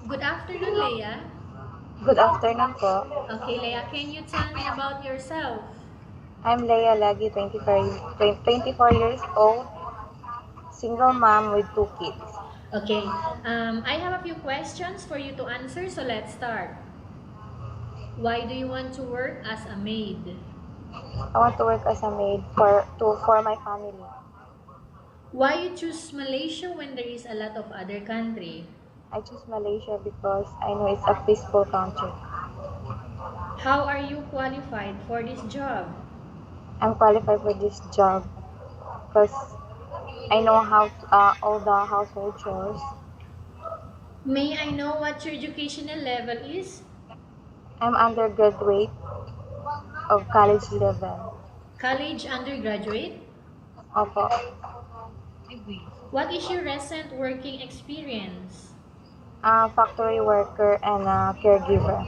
Good afternoon, Leah. Good afternoon po. Okay, Leah, can you tell me about yourself? I'm Leah Lague, 24 years old, single mom with two kids. Okay, I have a few questions for you to answer, so let's start. Why do you want to work as a maid? I want to work as a maid for my family. Why you choose Malaysia when there is a lot of other country? I choose Malaysia because I know it's a peaceful country. How are you qualified for this job? I'm qualified for this job because I know how all the household chores. May I know what your educational level is? I'm undergraduate of college level. College undergraduate? Opo. What is your recent working experience? Factory worker and caregiver.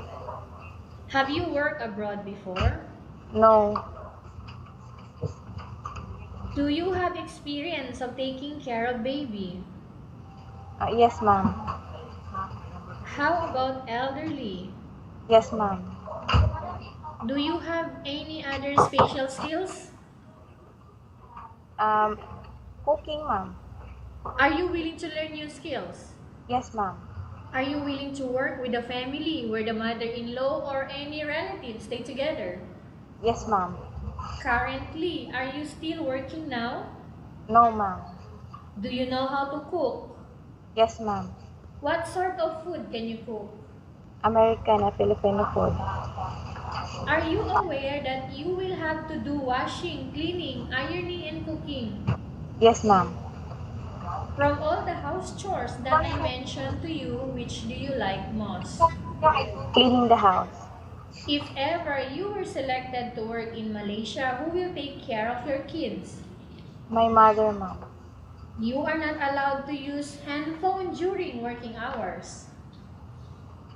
Have you worked abroad before? No. Do you have experience of taking care of baby? Yes, ma'am. How about elderly? Yes, ma'am. Do you have any other special skills? Um, Cooking, ma'am. Are you willing to learn new skills? Yes, ma'am. Are you willing to work with a family where the mother-in-law or any relatives stay together? Yes, ma'am. Currently, are you still working now? No, ma'am. Do you know how to cook? Yes, ma'am. What sort of food can you cook? American and Filipino food. Are you aware that you will have to do washing, cleaning, ironing, and cooking? Yes, ma'am. From all the house chores that I mentioned to you, which do you like most? Cleaning the house. If ever you were selected to work in Malaysia, who will take care of your kids? My mother, ma'am. You are not allowed to use handphone during working hours.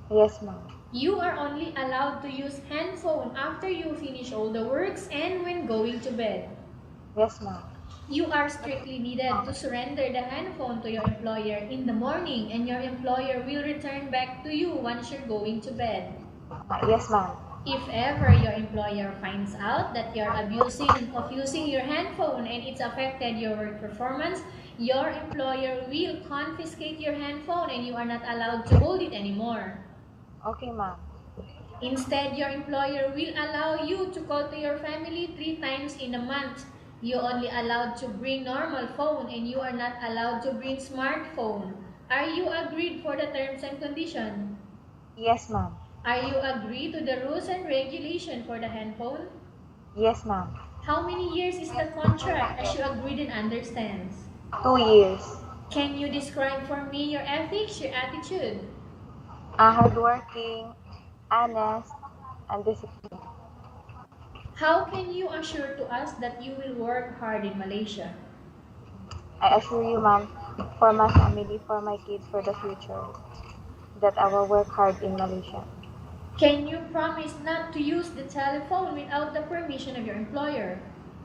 Yes, ma'am. You are only allowed to use handphone after you finish all the works and when going to bed. Yes, ma'am. You are strictly needed to surrender the handphone to your employer in the morning and your employer will return back to you once you're going to bed. Yes, ma'am. If ever your employer finds out that you're abusing of using your handphone and it's affected your work performance, your employer will confiscate your handphone and you are not allowed to hold it anymore. Okay, ma'am. Instead, your employer will allow you to call to your family 3 times in a month. You only allowed to bring normal phone and you are not allowed to bring smartphone. Are you agreed for the terms and condition? Yes, ma'am. Are you agreed to the rules and regulation for the handphone? Yes, ma'am. How many years is the contract as you agreed and understands? 2 years. Can you describe for me your ethics, your attitude? Hardworking, honest, and disciplined. How can you assure to us that you will work hard in Malaysia? I assure you, ma'am, for my family, for my kids, for the future, that I will work hard in Malaysia. Can you promise not to use the telephone without the permission of your employer?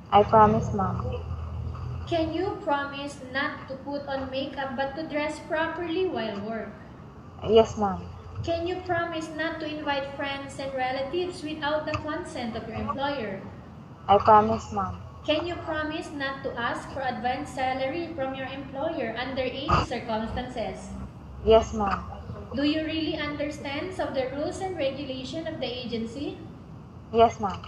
I promise, ma'am. Can you promise not to put on makeup but to dress properly while work? Yes, ma'am. Can you promise not to invite friends and relatives without the consent of your employer? I promise, ma'am. Can you promise not to ask for advance salary from your employer under any circumstances? Yes, ma'am. Do you really understand of the rules and regulation of the agency? Yes, ma'am.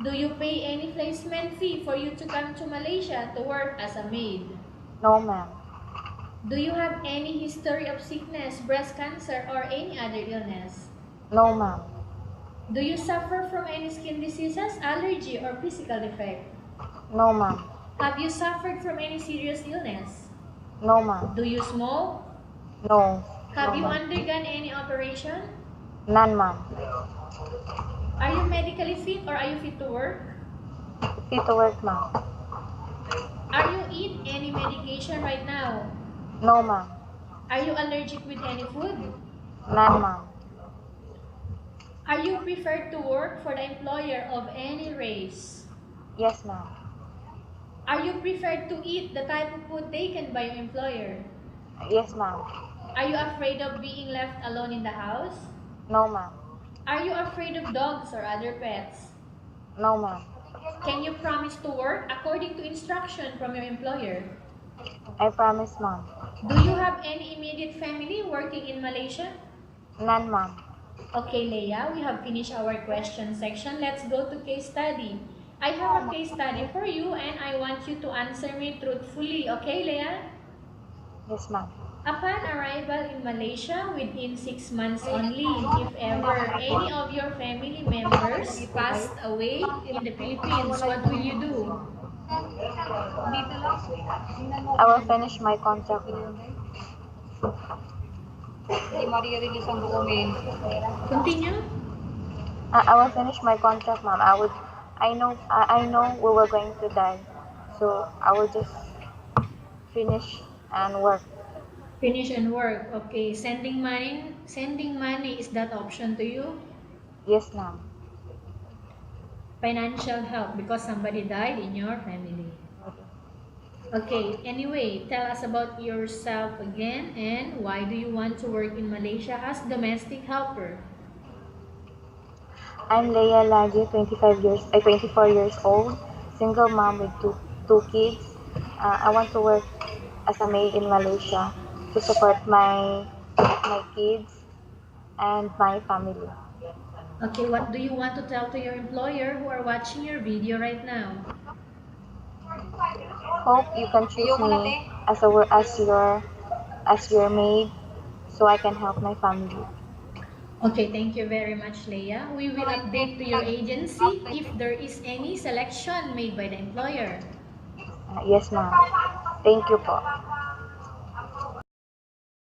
Do you pay any placement fee for you to come to Malaysia to work as a maid? No, ma'am. Do you have any history of sickness, breast cancer, or any other illness? No, ma'am. Do you suffer from any skin diseases, allergy, or physical defect? No, ma'am. Have you suffered from any serious illness? No, ma'am. Do you smoke? No. Have No, you ma'am. undergone any operation? None, ma'am. Are you medically fit or are you fit to work? Fit to work, ma'am. Are you eat any medication right now? No, ma'am. Are you allergic with any food? None, ma'am. Are you preferred to work for the employer of any race? Yes, ma'am. Are you preferred to eat the type of food taken by your employer? Yes, ma'am. Are you afraid of being left alone in the house? No, ma'am. Are you afraid of dogs or other pets? No, ma'am. Can you promise to work according to instruction from your employer? I promise, ma'am. Do you have any immediate family working in Malaysia? None, ma'am. Okay, Leah, we have finished our question section. Let's go to case study. I have a case study for you and I want you to answer me truthfully. Okay, Leah? Yes, ma'am. Upon arrival in Malaysia within 6 months only, if ever any of your family members passed away in the Philippines, what will you do? I will finish my contract. Continue. I will finish my contract, ma'am. I know we were going to die, so I will just finish and work. Finish and work. Okay, sending money is that option to you? Yes, ma'am. Financial help because somebody died in your family. Okay, anyway, tell us about yourself again and why do you want to work in Malaysia as domestic helper? I'm Leah Lague, 24 years old, single mom with two kids. I want to work as a maid in Malaysia to support my kids and my family. Okay, what do you want to tell to your employer who are watching your video right now? Hope you can choose me as your maid so I can help my family. Okay, thank you very much, Leah. We will update to your agency if there is any selection made by the employer. Yes, ma'am. Thank you po.